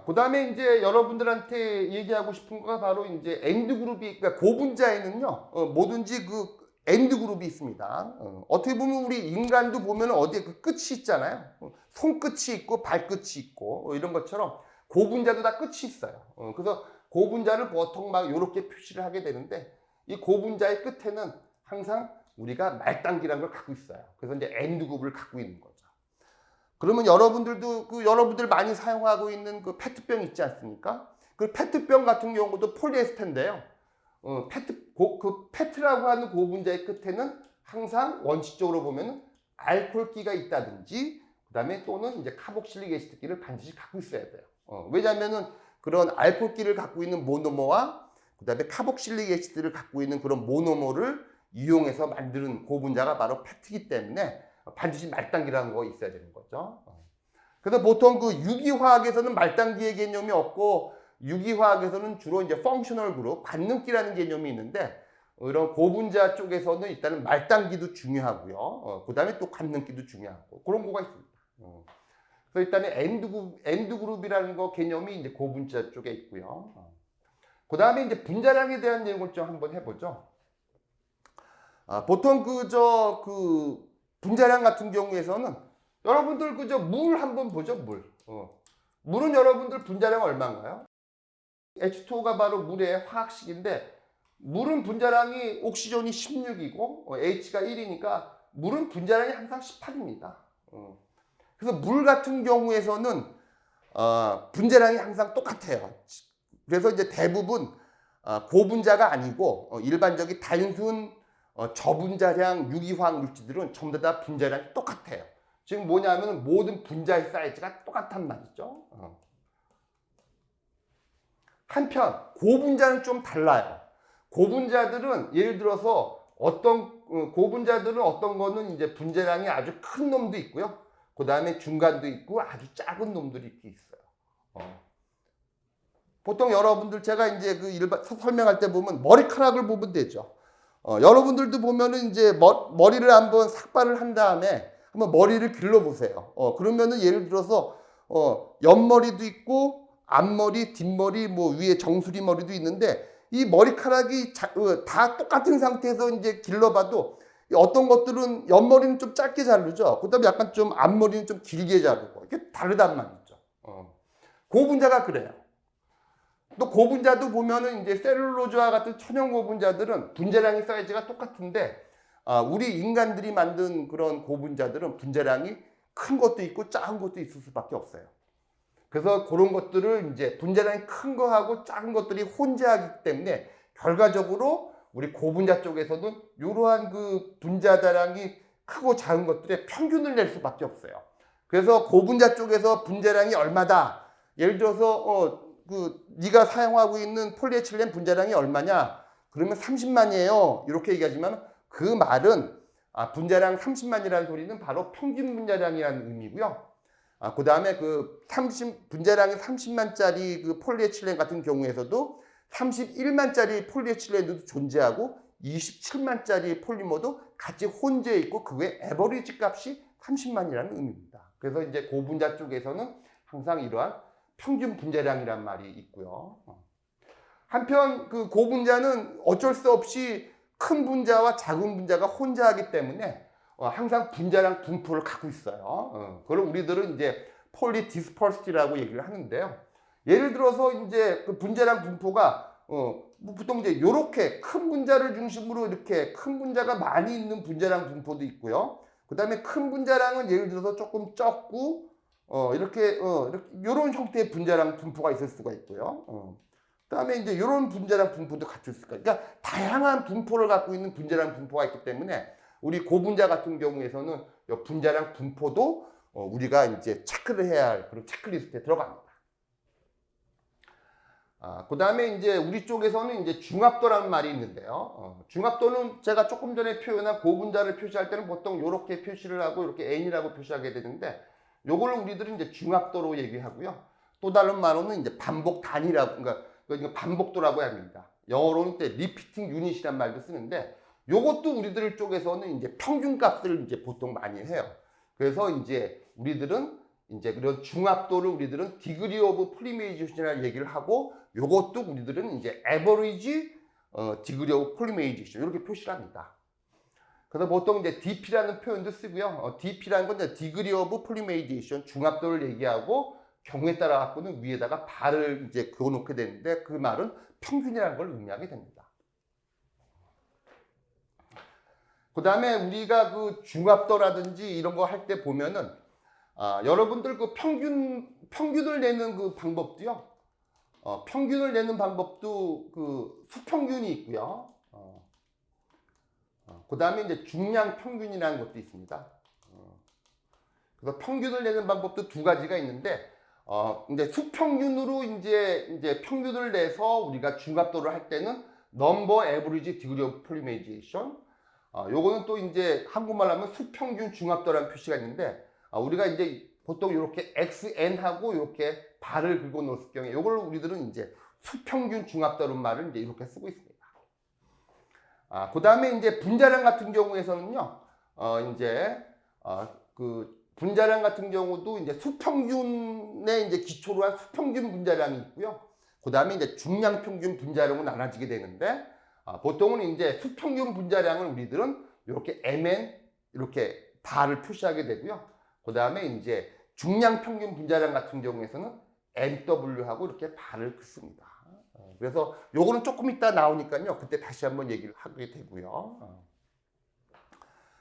그 다음에 이제 여러분들한테 얘기하고 싶은 거가 바로 이제 엔드 그룹이, 그러니까 고분자에는요, 뭐든지 그 엔드 그룹이 있습니다. 어떻게 보면 우리 인간도 보면 어디에 그 끝이 있잖아요. 손끝이 있고 발끝이 있고 이런 것처럼 고분자도 다 끝이 있어요. 그래서 고분자를 보통 막 이렇게 표시를 하게 되는데 이 고분자의 끝에는 항상 우리가 말단기라는 걸 갖고 있어요. 그래서 이제 엔드 그룹을 갖고 있는 거죠. 그러면 여러분들도 여러분들 많이 사용하고 있는 그 페트병 있지 않습니까? 그 페트병 같은 경우도 폴리에스테인데요. 그 페트라고 하는 고분자의 끝에는 항상 원칙적으로 보면 알코올기가 있다든지 그다음에 또는 이제 카복실릭 애시드기를 반드시 갖고 있어야 돼요. 왜냐하면은 그런 알코올기를 갖고 있는 모노머와 그다음에 카복실릭 애시드를 갖고 있는 그런 모노머를 이용해서 만드는 고분자가 바로 페트이기 때문에 반드시 말단기라는 거 있어야 되는 거죠. 그래서 보통 그 유기화학에서는 말단기의 개념이 없고 유기화학에서는 주로 이제 펑셔널 그룹, 관능기라는 개념이 있는데 이런 고분자 쪽에서는 일단은 말단기도 중요하고요. 그 다음에 또 관능기도 중요하고 그런 거가 있습니다. 그래서 일단은 엔드 그룹이라는 거 개념이 이제 고분자 쪽에 있고요. 그 다음에 이제 분자량에 대한 내용을 좀 한번 해보죠. 보통 분자량 같은 경우에서는 여러분들 물 한번 보죠. 물은 여러분들 분자량 얼마인가요? H2O가 바로 물의 화학식인데 물은 분자량이 옥시전이 16이고 H가 1이니까 물은 분자량이 항상 18입니다. 그래서 물 같은 경우에서는 분자량이 항상 똑같아요. 그래서 이제 대부분 고분자가 아니고 일반적인 단순 저분자량 유기화학 물질들은 전부 다 분자량이 똑같아요. 지금 뭐냐면 모든 분자의 사이즈가 똑같단 말이죠. 한편 고분자는 좀 달라요. 고분자들은 예를 들어서 고분자들은 어떤 거는 이제 분자량이 아주 큰 놈도 있고요. 그 다음에 중간도 있고 아주 작은 놈들이 이렇게 있어요. 보통 여러분들 제가 이제 설명할 때 보면 머리카락을 보면 되죠. 여러분들도 보면은 이제 머리를 한번 삭발을 한 다음에 한번 머리를 길러보세요. 그러면은 예를 들어서 옆머리도 있고 앞머리, 뒷머리, 뭐 위에 정수리 머리도 있는데 이 머리카락이 다 똑같은 상태에서 이제 길러봐도 어떤 것들은 옆머리는 좀 짧게 자르죠. 그다음에 약간 좀 앞머리는 좀 길게 자르고 이게 다르단 말이죠. 고분자가 그래요. 또 고분자도 보면은 이제 셀룰로즈와 같은 천연 고분자들은 분자량의 사이즈가 똑같은데 우리 인간들이 만든 그런 고분자들은 분자량이 큰 것도 있고 작은 것도 있을 수밖에 없어요. 그래서 그런 것들을 이제 분자량이 큰 거하고 작은 것들이 혼재하기 때문에 결과적으로 우리 고분자 쪽에서는 이러한 그 분자량이 크고 작은 것들의 평균을 낼 수밖에 없어요. 그래서 고분자 쪽에서 분자량이 얼마다. 예를 들어서 네가 사용하고 있는 폴리에틸렌 분자량이 얼마냐? 그러면 30만이에요. 이렇게 얘기하지만 그 말은 분자량 30만이라는 소리는 바로 평균 분자량이라는 의미고요. 그 다음에 분자량이 30만짜리 그 폴리에틸렌 같은 경우에서도 31만짜리 폴리에틸렌도 존재하고 27만짜리 폴리머도 같이 혼재해 있고 그 외 에버리지 값이 30만이라는 의미입니다. 그래서 이제 고분자 쪽에서는 항상 이러한 평균 분자량이란 말이 있고요. 한편 그 고분자는 어쩔 수 없이 큰 분자와 작은 분자가 혼자하기 때문에 항상 분자량 분포를 갖고 있어요. 그걸 우리들은 이제 폴리 디스퍼시티라고 얘기를 하는데요. 예를 들어서 이제 그 분자량 분포가 보통 이제 이렇게 큰 분자를 중심으로 이렇게 큰 분자가 많이 있는 분자량 분포도 있고요. 그 다음에 큰 분자량은 예를 들어서 조금 적고 이렇게 이런 형태의 분자량 분포가 있을 수가 있고요. 그다음에 이제 이런 분자량 분포도 갖출 수가 있어요. 그러니까 다양한 분포를 갖고 있는 분자량 분포가 있기 때문에 우리 고분자 같은 경우에서는 분자량 분포도 우리가 이제 체크를 해야 할 그런 체크리스트에 들어갑니다. 그다음에 이제 우리 쪽에서는 이제 중합도라는 말이 있는데요. 중합도는 제가 조금 전에 표현한 고분자를 표시할 때는 보통 이렇게 표시를 하고 이렇게 N이라고 표시하게 되는데 요걸 우리들은 이제 중합도로 얘기하고요. 또 다른 말로는 이제 반복 단위라고, 그러니까 반복도라고 합니다. 영어로는 때 리피팅 유닛이란 말도 쓰는데 요것도 우리들 쪽에서는 이제 평균값을 이제 보통 많이 해요. 그래서 이제 우리들은 이제 그런 중압도를 우리들은 디그리 오브 폴리메이제이션이라고 얘기를 하고, 요것도 우리들은 이제 에버리지 디그리 오브 폴리메이제이션 이렇게 표시를 합니다. 그래서 보통 이제 DP라는 표현도 쓰고요. DP라는 건 이제 디그리 오브 폴리메이제이션 중압도를 얘기하고, 경우에 따라 갖고는 위에다가 발을 이제 그어 놓게 되는데, 그 말은 평균이라는 걸 의미하게 됩니다. 그 다음에 우리가 그 중압도라든지 이런 거 할 때 보면은, 여러분들 그 평균을 내는 그 방법도요. 평균을 내는 방법도 그 수평균이 있고요. 그 다음에 이제 중량 평균이라는 것도 있습니다. 그래서 평균을 내는 방법도 두 가지가 있는데, 이제 수평균으로 이제 평균을 내서 우리가 중압도를 할 때는 넘버 에버리지 디그리 오브 폴리메이제이션. 요거는 또 이제 한국말로 하면 수평균 중압도라는 표시가 있는데, 우리가 이제 보통 이렇게 XN하고 이렇게 발을 긁어 놓을 경우에 요걸 우리들은 이제 수평균 중압도라는 말을 이제 이렇게 쓰고 있습니다. 그 다음에 이제 분자량 같은 경우에서는요, 그 분자량 같은 경우도 이제 수평균에 이제 기초로 한 수평균 분자량이 있고요. 그 다음에 이제 중량 평균 분자량으로 나눠지게 되는데, 보통은 이제 수평균 분자량을 우리들은 이렇게 MN 이렇게 발을 표시하게 되고요. 그 다음에 이제 중량 평균 분자량 같은 경우에서는 MW하고 이렇게 발을 긋습니다. 그래서 요거는 조금 이따 나오니까요. 그때 다시 한번 얘기를 하게 되고요.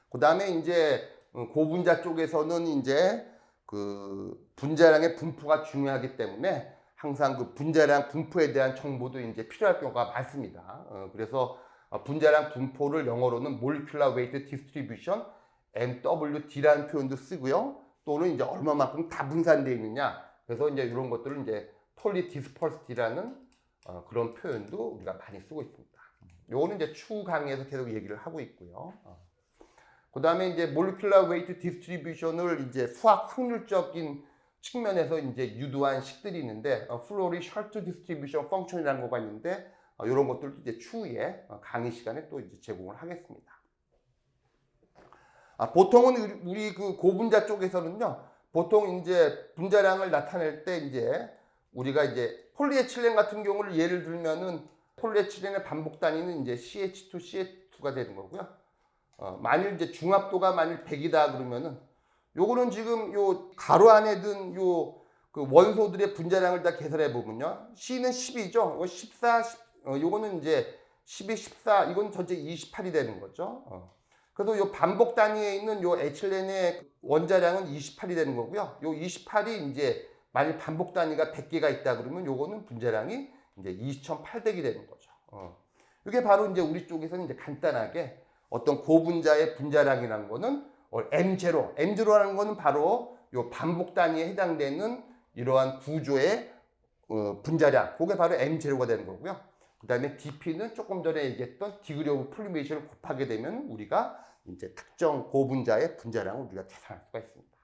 그 다음에 이제 고분자 쪽에서는 이제 그 분자량의 분포가 중요하기 때문에 항상 그 분자량 분포에 대한 정보도 이제 필요할 경우가 많습니다. 그래서 분자량 분포를 영어로는 Molecular Weight Distribution MWD라는 표현도 쓰고요. 또는 이제 얼마만큼 다 분산되어 있느냐. 그래서 이제 이런 것들을 이제 Totally Dispersed라는 그런 표현도 우리가 많이 쓰고 있습니다. 요거는 이제 추후 강의에서 계속 얘기를 하고 있고요. 그 다음에 이제 Molecular Weight Distribution을 이제 수학 확률적인 측면에서 이제 유도한 식들이 있는데, Flory Short Distribution Function이라는 거가 있는데, 이런 것들도 이제 추후에 강의 시간에 또 이제 제공을 하겠습니다. 보통은 우리 그 고분자 쪽에서는요, 보통 이제 분자량을 나타낼 때 이제 우리가 이제 폴리에틸렌 같은 경우를 예를 들면은 폴리에틸렌의 반복 단위는 이제 CH2, CH2가 되는 거고요. 만일 이제 중압도가 만일 100이다 그러면은 요거는 지금 요 가로 안에 든 요 그 원소들의 분자량을 다 계산해 보면요. C는 10이죠. 이거 14, 요거는 이제 12, 14, 이건 전체 28이 되는 거죠. 그래서 요 반복 단위에 있는 요 에틸렌의 원자량은 28이 되는 거고요. 요 28이 이제 만일 반복 단위가 100개가 있다 그러면 요거는 분자량이 이제 20,800이 되는 거죠. 이게 바로 이제 우리 쪽에서는 이제 간단하게 어떤 고분자의 분자량이라는 거는 M0, M0라는 거는 바로 요 반복 단위에 해당되는 이러한 구조의 분자량, 그게 바로 M0가 되는 거고요. 그 다음에 DP는 조금 전에 얘기했던 디그리 오브 폴리메이션을 곱하게 되면 우리가 이제 특정 고분자의 분자량을 우리가 계산할 수가 있습니다.